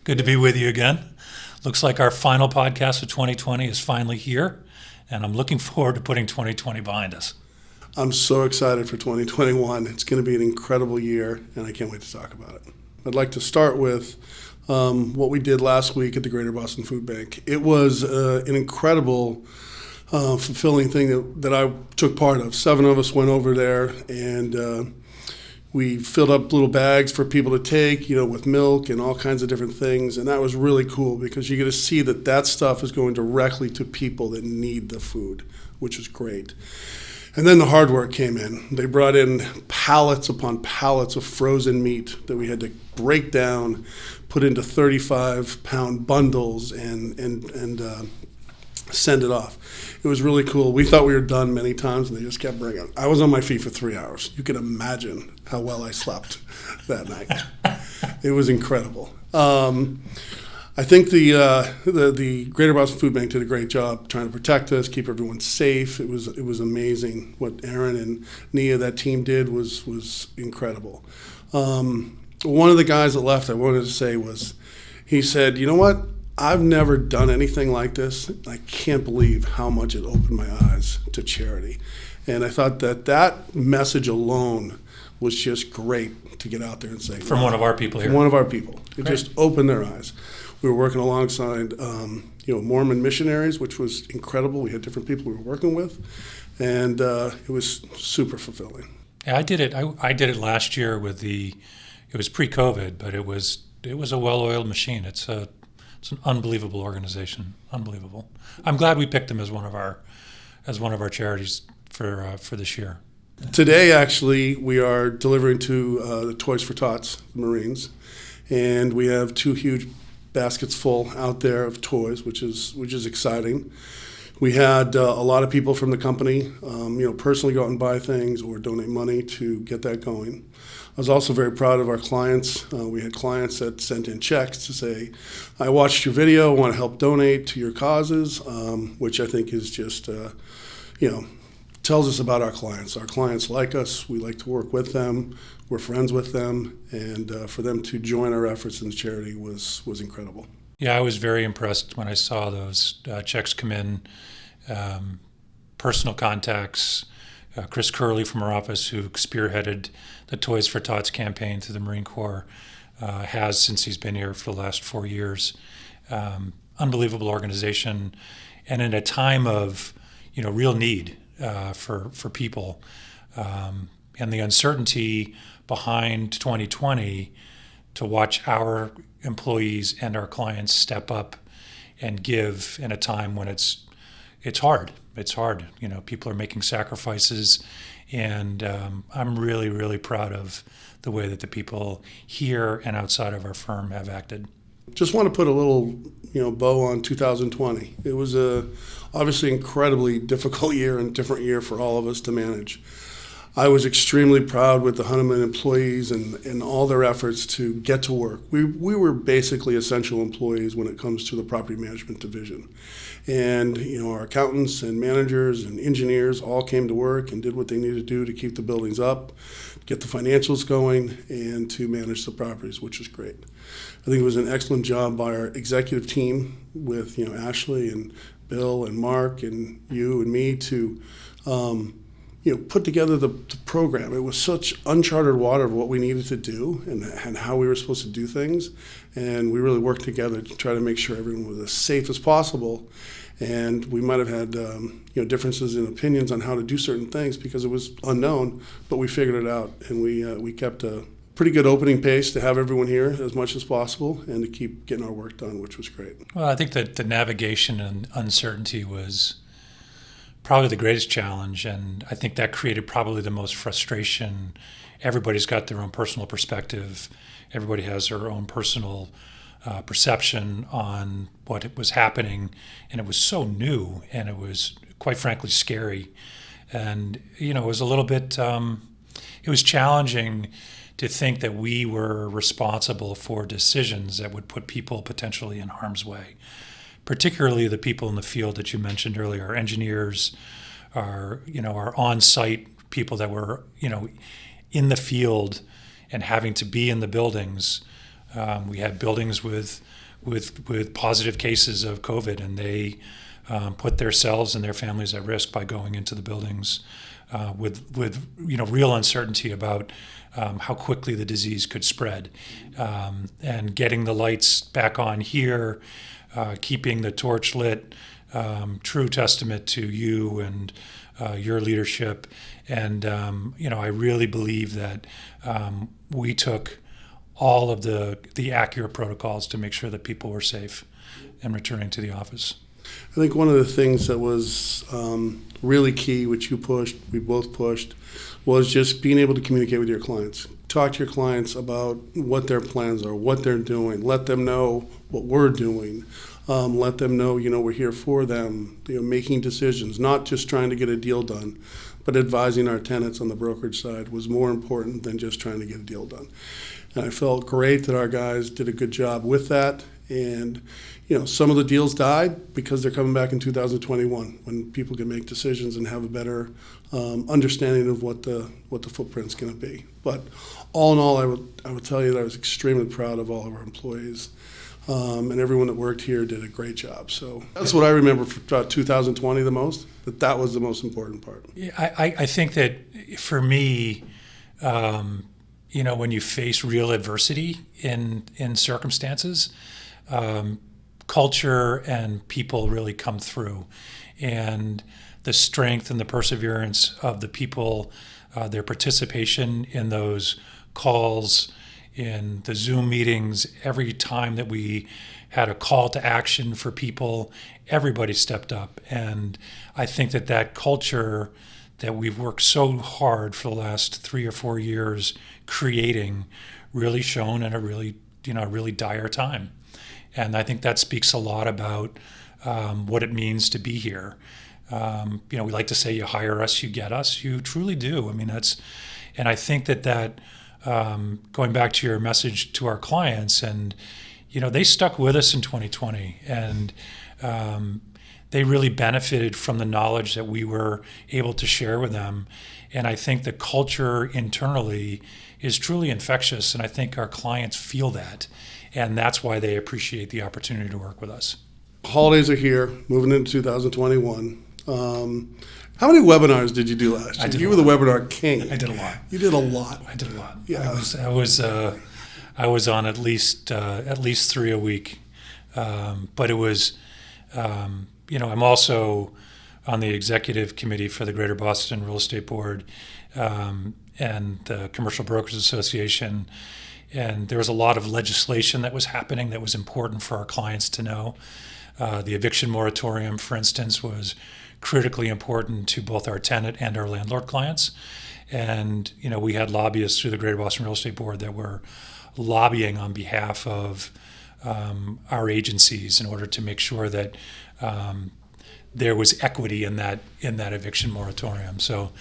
Good to be with you again. Looks like our final podcast of 2020 is finally here, and I'm looking forward to putting 2020 behind us. I'm so excited for 2021. It's going to be an incredible year, and I can't wait to talk about it. I'd like to start with what we did last week at the Greater Boston Food Bank. It was an incredible, fulfilling thing that I took part of. 7 of us went over there, and we filled up little bags for people to take, with milk and all kinds of different things. And that was really cool because you get to see that stuff is going directly to people that need the food, which is great. And then the hard work came in. They brought in pallets upon pallets of frozen meat that we had to break down, put into 35-pound bundles, and send it off. It was really cool. We thought we were done many times, and they just kept bringing it. I was on my feet for 3 hours. You can imagine how well I slept that night. It was incredible. I think the Greater Boston Food Bank did a great job trying to protect us, keep everyone safe. It was amazing. What Aaron and Nia, that team, did was incredible. One of the guys that left, I wanted to say, he said, "You know what? I've never done anything like this. I can't believe how much it opened my eyes to charity." And I thought that message alone was just great to get out there and say. From one of our people here. From one of our people. It Great. Just opened their eyes. We were working alongside Mormon missionaries, which was incredible. We had different people we were working with, and it was super fulfilling. Yeah, I did it. I did it last year it was pre-COVID, but it was a well-oiled machine. It's an unbelievable organization. Unbelievable. I'm glad we picked them as one of our charities for this year. Today, actually, we are delivering to the Toys for Tots, the Marines, and we have 2 huge baskets full out there of toys, which is exciting. We had a lot of people from the company, personally go out and buy things or donate money to get that going. I was also very proud of our clients. We had clients that sent in checks to say, "I watched your video, I want to help donate to your causes," which I think is just, tells us about our clients. Our clients like us. We like to work with them. We're friends with them. And for them to join our efforts in charity was incredible. Yeah, I was very impressed when I saw those checks come in. Personal contacts. Chris Curley from our office, who spearheaded the Toys for Tots campaign through the Marine Corps, has since he's been here for the last 4 years. Unbelievable organization. And in a time of real need for people, and the uncertainty behind 2020, to watch our employees and our clients step up and give in a time when it's hard. It's hard. People are making sacrifices, and I'm really, really proud of the way that the people here and outside of our firm have acted. Just want to put a little, bow on 2020. It was obviously incredibly difficult year and different year for all of us to manage. I was extremely proud with the Hunneman employees and all their efforts to get to work. We were basically essential employees when it comes to the property management division. And, our accountants and managers and engineers all came to work and did what they needed to do to keep the buildings up, get the financials going, and to manage the properties, which was great. I think it was an excellent job by our executive team with, Ashley and Bill and Mark and you and me to put together the program. It was such uncharted water of what we needed to do and how we were supposed to do things. And we really worked together to try to make sure everyone was as safe as possible. And we might have had differences in opinions on how to do certain things because it was unknown, but we figured it out. And we kept a pretty good opening pace to have everyone here as much as possible and to keep getting our work done, which was great. Well, I think that the navigation and uncertainty was probably the greatest challenge, and I think that created probably the most frustration. Everybody's got their own personal perspective. Everybody has their own personal perception on what was happening, and it was so new, and it was quite frankly scary. And it was a little bit, it was challenging to think that we were responsible for decisions that would put people potentially in harm's way, particularly the people in the field that you mentioned earlier, our engineers, our on-site people that were, in the field and having to be in the buildings We had buildings with positive cases of COVID, and they put themselves and their families at risk by going into the buildings with real uncertainty about how quickly the disease could spread. And getting the lights back on here, keeping the torch lit, true testament to you and your leadership. And I really believe that we took all of the accurate protocols to make sure that people were safe and returning to the office. I think one of the things that was really key, which you pushed, we both pushed, was just being able to communicate with your clients. Talk to your clients about what their plans are, what they're doing. Let them know what we're doing. Let them know, we're here for them, making decisions, not just trying to get a deal done, but advising our tenants on the brokerage side was more important than just trying to get a deal done. And I felt great that our guys did a good job with that. And, some of the deals died because they're coming back in 2021 when people can make decisions and have a better understanding of what the footprint's going to be. But all in all, I would tell you that I was extremely proud of all of our employees. And everyone that worked here did a great job. So that's what I remember for 2020 the most, that was the most important part. Yeah, I think that for me, when you face real adversity in circumstances, culture and people really come through. And the strength and the perseverance of the people, their participation in those calls, in the Zoom meetings, every time that we had a call to action for people, everybody stepped up. And I think that culture that we've worked so hard for the last 3 or 4 years creating really shone in a really dire time. And I think that speaks a lot about what it means to be here. We like to say, you hire us, you get us. You truly do. I mean, and I think that going back to your message to our clients, and they stuck with us in 2020, and they really benefited from the knowledge that we were able to share with them. And I think the culture internally is truly infectious, and I think our clients feel that, and that's why they appreciate the opportunity to work with us. Holidays are here, moving into 2021. How many webinars did you do last year? You were the webinar king. I did a lot. You did a lot. I did a lot. Yeah. I was on at least 3 a week, but it was, I'm also on the executive committee for the Greater Boston Real Estate Board and the Commercial Brokers Association, and there was a lot of legislation that was happening that was important for our clients to know. The eviction moratorium, for instance, was critically important to both our tenant and our landlord clients. And, we had lobbyists through the Greater Boston Real Estate Board that were lobbying on behalf of our agencies in order to make sure that there was equity in that eviction moratorium. So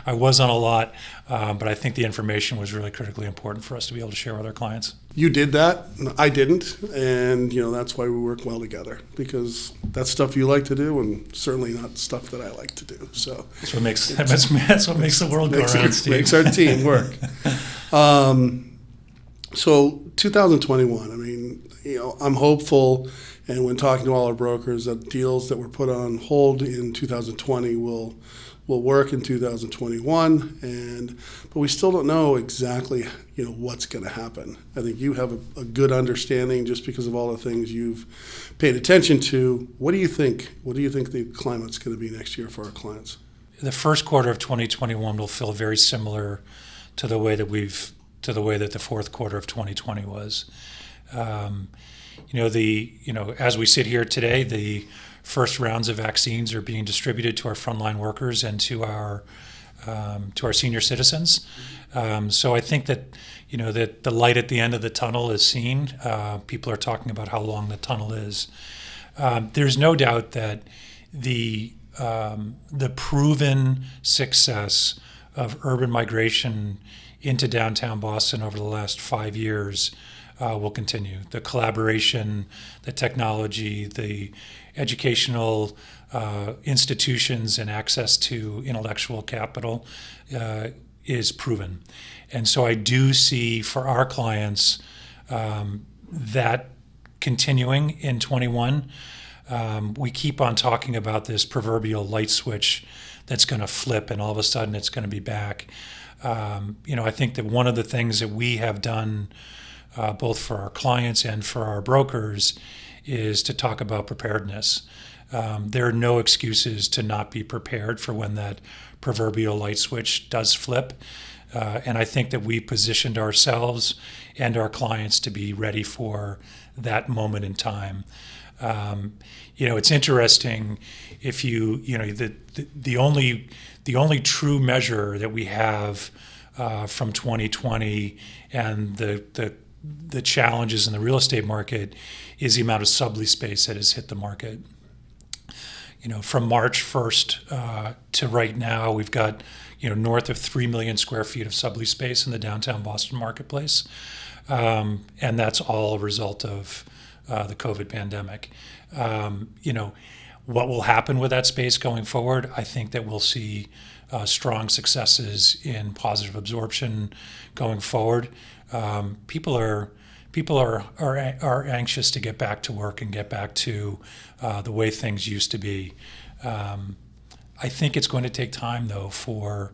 I was on a lot, but I think the information was really critically important for us to be able to share with our clients. You did that, I didn't, and that's why we work well together, because that's stuff you like to do, and certainly not stuff that I like to do. So that's what makes the world go around, Steve. Makes our team work. So 2021, I mean, I'm hopeful, and when talking to all our brokers, that deals that were put on hold in 2020 will work in 2021, but we still don't know exactly what's going to happen. I think you have a good understanding just because of all the things you've paid attention to. What do you think? What do you think the climate's going to be next year for our clients? The first quarter of 2021 will feel very similar to the way that the fourth quarter of 2020 was. As we sit here today, the first rounds of vaccines are being distributed to our frontline workers and to our senior citizens. So I think that that the light at the end of the tunnel is seen. People are talking about how long the tunnel is. There's no doubt that the proven success of urban migration into downtown Boston over the last 5 years will continue. The collaboration, the technology, the educational institutions, and access to intellectual capital is proven. And so I do see for our clients that continuing in 21. We keep on talking about this proverbial light switch that's going to flip and all of a sudden it's going to be back. I think that one of the things that we have done both for our clients and for our brokers is to talk about preparedness. There are no excuses to not be prepared for when that proverbial light switch does flip. And I think that we positioned ourselves and our clients to be ready for that moment in time. It's interesting if the only true measure that we have from 2020 and the challenges in the real estate market is the amount of sublease space that has hit the market. From March 1st to right now, we've got north of 3 million square feet of sublease space in the downtown Boston marketplace, and that's all a result of the COVID pandemic. What will happen with that space going forward? I think that we'll see strong successes in positive absorption going forward. People are anxious to get back to work and get back to the way things used to be. I think it's going to take time, though, for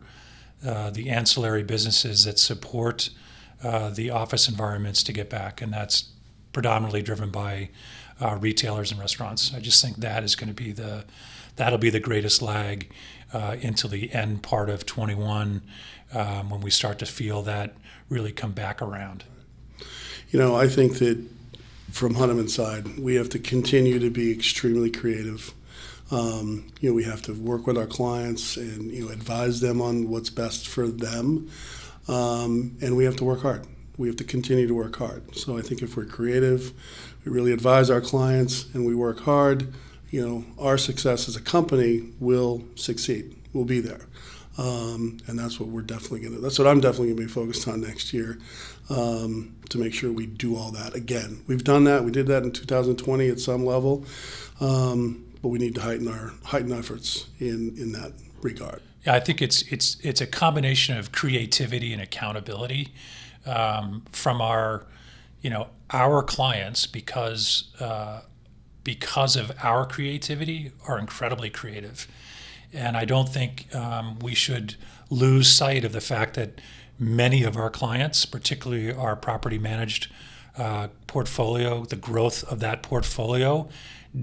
the ancillary businesses that support the office environments to get back, and that's predominantly driven by retailers and restaurants. I just think that is going to be that'll be the greatest lag into the end part of 21 when we start to feel that really come back around. I think that from Hunneman's side, we have to continue to be extremely creative. We have to work with our clients and advise them on what's best for them, and we have to work hard. We have to continue to work hard. So I think if we're creative, we really advise our clients, and we work hard, our success as a company will succeed. We'll be there. And that's what that's what I'm definitely going to be focused on next year, to make sure we do all that again. We've done that. We did that in 2020 at some level, but we need to heighten efforts in that regard. Yeah, I think it's a combination of creativity and accountability from our clients because of our creativity are incredibly creative. And I don't think we should lose sight of the fact that many of our clients, particularly our property managed portfolio, the growth of that portfolio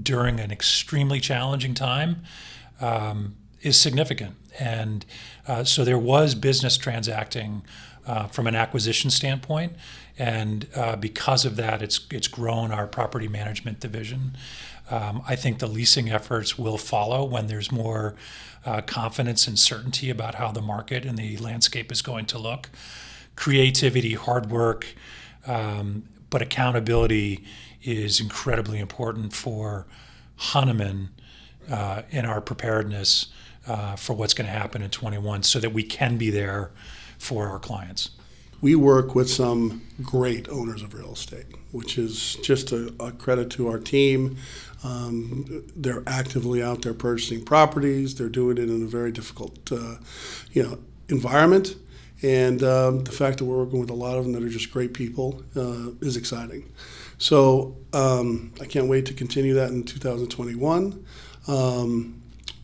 during an extremely challenging time is significant. And so there was business transacting from an acquisition standpoint. And because of that, it's grown our property management division. I think the leasing efforts will follow when there's more confidence and certainty about how the market and the landscape is going to look. Creativity, hard work, but accountability is incredibly important for Hunneman in our preparedness for what's going to happen in 21 so that we can be there for our clients. We work with some great owners of real estate, which is just a credit to our team. They're actively out there purchasing properties. They're doing it in a very difficult, environment. And the fact that we're working with a lot of them that are just great people is exciting. So I can't wait to continue that in 2021.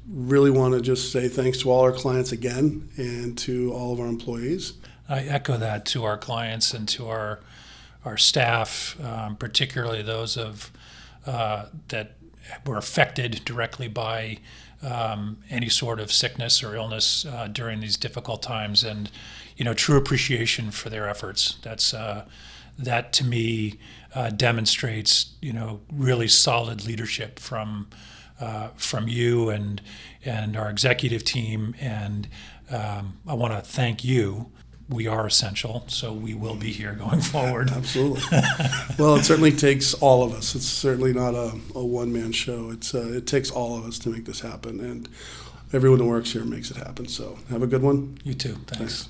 Really want to just say thanks to all our clients again and to all of our employees. I echo that to our clients and to our staff, particularly those that were affected directly by any sort of sickness or illness during these difficult times, and true appreciation for their efforts. That to me demonstrates really solid leadership from you and our executive team, and I want to thank you. We are essential, so we will be here going forward. Absolutely. Well, it certainly takes all of us. It's certainly not a one-man show. It takes all of us to make this happen, and everyone that works here makes it happen. So have a good one. You too. Thanks.